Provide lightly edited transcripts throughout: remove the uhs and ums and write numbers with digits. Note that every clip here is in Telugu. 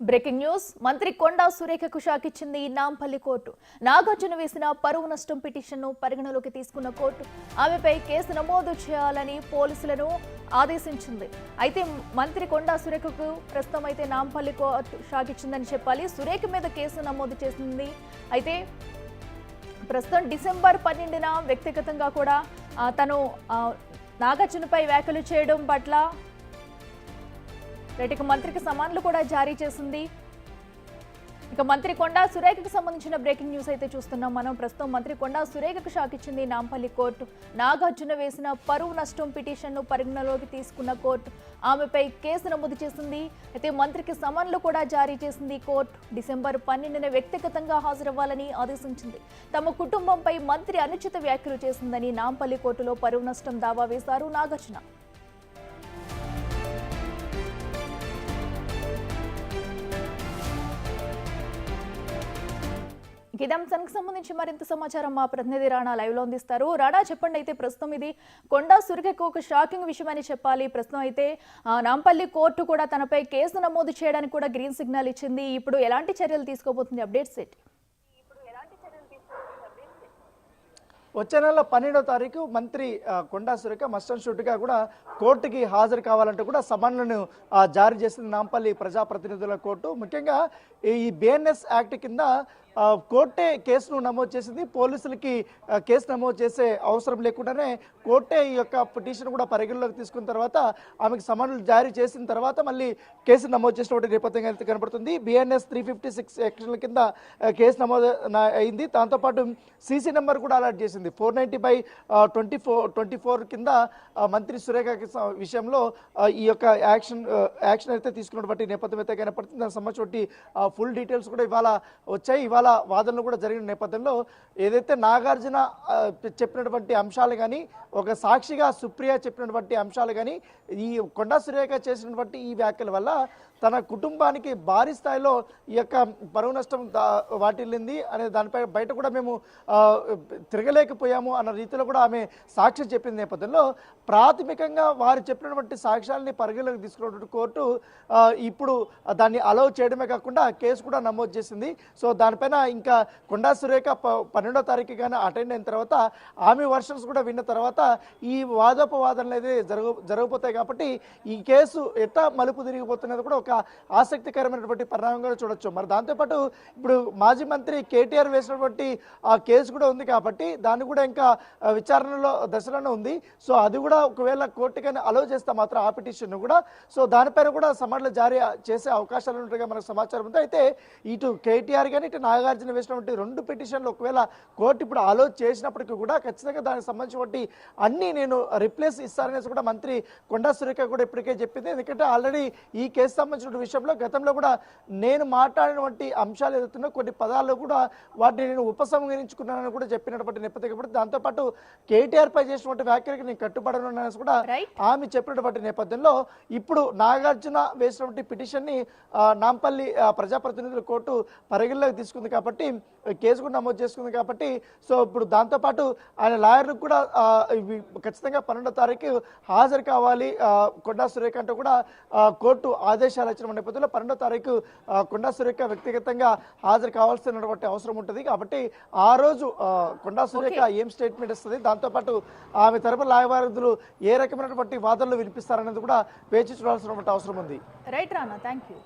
బ్రేకింగ్ న్యూస్ మంత్రి కొండా సురేఖకు షాక్ ఇచ్చింది నాంపల్లి కోర్టు. నాగార్జున వేసిన పరువు నష్టం పిటిషన్ను పరిగణలోకి తీసుకున్న కోర్టు ఆమెపై కేసు నమోదు చేయాలని పోలీసులను ఆదేశించింది. అయితే మంత్రి కొండా సురేఖకు ప్రస్తుతం అయితే నాంపల్లి కోర్టు షాక్ ఇచ్చిందని చెప్పాలి. సురేఖ మీద కేసు నమోదు చేసింది. అయితే ప్రస్తుతం డిసెంబర్ 12న వ్యక్తిగతంగా కూడా తను నాగార్జునపై వ్యాఖ్యలు చేయడం పట్ల ఇక మంత్రికి సమన్లు కూడా జారీ చేసింది. ఇక మంత్రి కొండా సురేఖకు సంబంధించిన బ్రేకింగ్ న్యూస్ అయితే చూస్తున్నాం మనం. ప్రస్తుతం మంత్రి కొండా సురేఖకు షాక్ ఇచ్చింది నాంపల్లి కోర్టు. నాగార్జున వేసిన పరువు నష్టం పిటిషన్ను పరిగణలోకి తీసుకున్న కోర్టు ఆమెపై కేసు నమోదు చేసింది. అయితే మంత్రికి సమన్లు కూడా జారీ చేసింది కోర్టు. డిసెంబర్ 12న వ్యక్తిగతంగా హాజరవ్వాలని ఆదేశించింది. తమ కుటుంబంపై మంత్రి అనుచిత వ్యాఖ్యలు చేసిందని నాంపల్లి కోర్టులో పరువు నష్టం దావా వేశారు నాగార్జున. ఇదే అంశానికి సంబంధించి మరింత సమాచారం మా ప్రతినిధి రాణా లైవ్ లో అందిస్తారు. రాణా, చెప్పండి. అయితే ప్రస్తుతం ఇది కొండా సురేఖకు ఒక షాకింగ్ విషయం అని చెప్పాలి. ప్రస్తుతం అయితే నాంపల్లి కోర్టు కూడా తనపై కేసు నమోదు చేయడానికి కూడా గ్రీన్ సిగ్నల్ ఇచ్చింది. ఇప్పుడు ఎలాంటి చర్యలు తీసుకోబోతుంది? అప్డేట్స్ ఏంటి? వచ్చే నెల 12వ తారీఖు మంత్రి కొండా సురేఖ మస్ట్ అండ్ షుడ్గా కూడా కోర్టుకి హాజరు కావాలంటూ కూడా సమన్లను జారీ చేసింది నాంపల్లి ప్రజాప్రతినిధుల కోర్టు. ముఖ్యంగా ఈ బిఎన్ఎస్ యాక్ట్ కింద కోర్టే కేసును నమోదు చేసింది. పోలీసులకి కేసు నమోదు చేసే అవసరం లేకుండానే కోర్టే ఈ యొక్క పిటిషన్ కూడా పరిగణలోకి తీసుకున్న తర్వాత ఆమెకు సమన్లు జారీ చేసిన తర్వాత మళ్ళీ కేసు నమోదు చేసినటువంటి నేపథ్యం అయితే కనపడుతుంది. బిఎన్ఎస్ 356 సెక్షన్ల కింద కేసు నమోదు అయింది. దాంతోపాటు సీసీ నెంబర్ కూడా అలాట్ చేసింది. 490/24 కింద మంత్రి సురేఖ విషయంలో ఈ యొక్క యాక్షన్ అయితే తీసుకున్నటువంటి నేపథ్యం అయితే కనపడుతుంది. దానికి సంబంధించి ఫుల్ డీటెయిల్స్ కూడా ఇవాళ వచ్చాయి. ఇవాళ వాదనలు కూడా జరిగిన నేపథ్యంలో ఏదైతే నాగార్జున చెప్పినటువంటి అంశాలు కానీ, ఒక సాక్షిగా సుప్రియ చెప్పినటువంటి అంశాలు కానీ, ఈ కొండా సురేఖ చేసినటువంటి ఈ వ్యాఖ్యల వల్ల తన కుటుంబానికి భారీ స్థాయిలో ఈ యొక్క పరువు నష్టం వాటిల్లింది అనే దానిపై బయట కూడా మేము తిరగలేకపోయాము అన్న రీతిలో కూడా ఆమె సాక్ష్యం చెప్పిన నేపథ్యంలో ప్రాథమికంగా వారు చెప్పినటువంటి సాక్ష్యాలని పరిగణలోకి తీసుకున్నటువంటి కోర్టు ఇప్పుడు దాన్ని అలౌ చేయడమే కాకుండా కేసు కూడా నమోదు చేసింది. సో దానిపైన ఇంకా కొండా సురేఖ 12వ తారీఖు కానీ అటెండ్ అయిన తర్వాత ఆమె వర్షన్స్ కూడా విన్న తర్వాత ఈ వాదోపవాదనలు అయితే జరగబోతాయి. కాబట్టి ఈ కేసు ఎట్లా మలుపు తిరిగిపోతున్నది కూడా ఒక ఆసక్తికరమైనటువంటి పరిణామంగా చూడొచ్చు. మరి దాంతోపాటు ఇప్పుడు మాజీ మంత్రి కేటీఆర్ వేసినటువంటి ఆ కేసు కూడా ఉంది కాబట్టి దాన్ని కూడా ఇంకా విచారణలో దశలోనే ఉంది. సో అది కూడా ఒకవేళ కోర్టుకైనా అలౌ చేస్తే మాత్రం ఆ పిటిషన్ కూడా సో దానిపైన కూడా సమన్లు జారీ చేసే అవకాశాలు ఉన్నట్టుగా మనకు సమాచారం ఉంది. అయితే ఇటు కేటీఆర్ కానీ ఇటు నాగార్జున వేసినటువంటి 2 పిటిషన్లు ఒకవేళ కోర్టు ఇప్పుడు అలౌ చేసినప్పటికీ కూడా ఖచ్చితంగా దానికి సంబంధించినటువంటి అన్ని నేను రిప్లేస్ ఇస్తాననేసి కూడా మంత్రి కొండా సురేఖ కూడా ఇప్పటికే చెప్పింది. ఎందుకంటే ఆల్రెడీ ఈ కేసు సంబంధించిన విషయంలో గతంలో కూడా నేను మాట్లాడినటువంటి అంశాలు ఏదైతున్నా కొన్ని పదాల్లో కూడా వాటిని నేను ఉపసంహరించుకున్నానని కూడా చెప్పినటువంటి నేపథ్యం కాబట్టి దాంతోపాటు కేటీఆర్ పై చేసినటువంటి వ్యాఖ్యలకు నేను కట్టుబడను అనేసి కూడా ఆమె చెప్పినటువంటి నేపథ్యంలో ఇప్పుడు నాగార్జున వేసినటువంటి పిటిషన్ ని నాంపల్లి ప్రజాప్రతినిధుల కోర్టు పరిగణలోకి తీసుకుంది కాబట్టి కేసు కూడా నమోదు చేసుకుంది కాబట్టి సో ఇప్పుడు దాంతోపాటు ఆయన లాయర్లకు కూడా ఖచ్చితంగా 12వ తారీఖు హాజరు కావాలి కొండా సురేఖ అంటూ కూడా కోర్టు ఆదేశాలు ఇచ్చిన నేపథ్యంలో 12వ తారీఖు కొండా సురేఖ వ్యక్తిగతంగా హాజరు కావాల్సినటువంటి అవసరం ఉంటుంది. కాబట్టి ఆ రోజు కొండా సురేఖ ఏం స్టేట్మెంట్ ఇస్తుంది, దాంతోపాటు ఆమె తరపున న్యాయవాదులు ఏ రకమైనటువంటి వాదనలు వినిపిస్తారనేది కూడా వేచి చూడాల్సినటువంటి అవసరం ఉంది. Right Rana, thank you.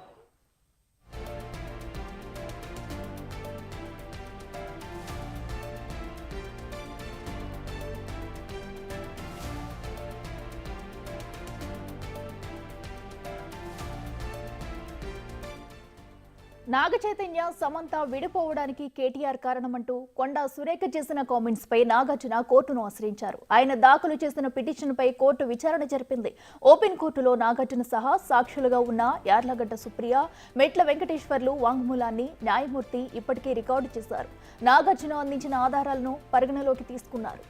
Naga Chaitanya Samantha విడిపోవడానికి కేటీఆర్ కారణమంటూ కొండా సురేఖ చేసిన కామెంట్స్ పై నాగార్జున కోర్టును ఆశ్రయించారు. ఆయన దాఖలు చేసిన పిటిషన్ పై కోర్టు విచారణ జరిపింది. ఓపెన్ కోర్టులో నాగార్జున సహా సాక్షులుగా ఉన్న యార్లగడ్డ సుప్రియ, మెట్ల వెంకటేశ్వర్లు వాంగ్మూలాన్ని న్యాయమూర్తి ఇప్పటికే రికార్డు చేశారు. నాగార్జున అందించిన ఆధారాలను పరిగణలోకి తీసుకున్నారు.